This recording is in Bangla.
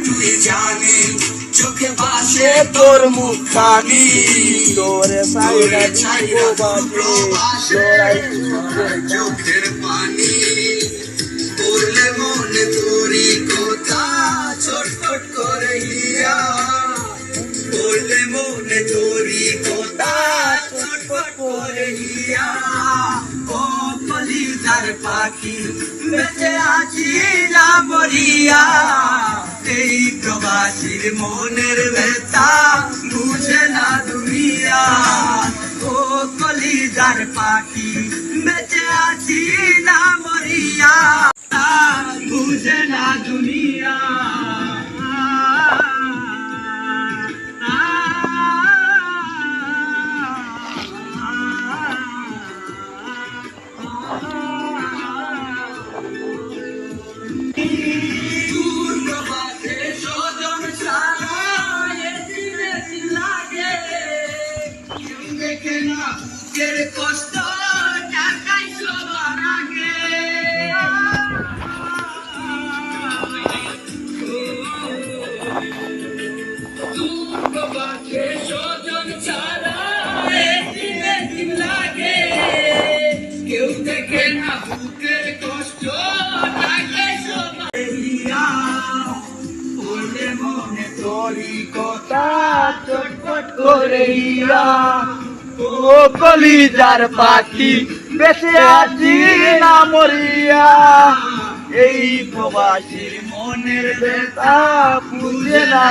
তুই জানি চোখে বাসে তোর মুখখানি, তোরে সাইরা প্রবাসে চোখের পানি পড়লে মনে তোরি কথা ছটফট করে হিয়া, পড়লে মনে তোরি কথা ছটফট করে হিয়া। ও কলিজার পাখি বেঁচে আছি না মরিয়া, এই প্রবাসীর মনের ব্যথা বুঝে না দুনিয়া। ও কলিজার পাখি বেঁচে আছি না মরিয়া, বুঝে না দুনিয়া। কষ্ট টাকাই সবার আগে, স্বজন ছাড়া দিন লাগে, কেউ দেখে না বুকের কষ্ট টাকাই সবার বলে মনে তোরি কথা চটপট করে ইয়া। ও কলিজার পাখি বেঁচে আছি না মরিয়া, এই প্রবাসীর মনের ব্যথা বুঝে না।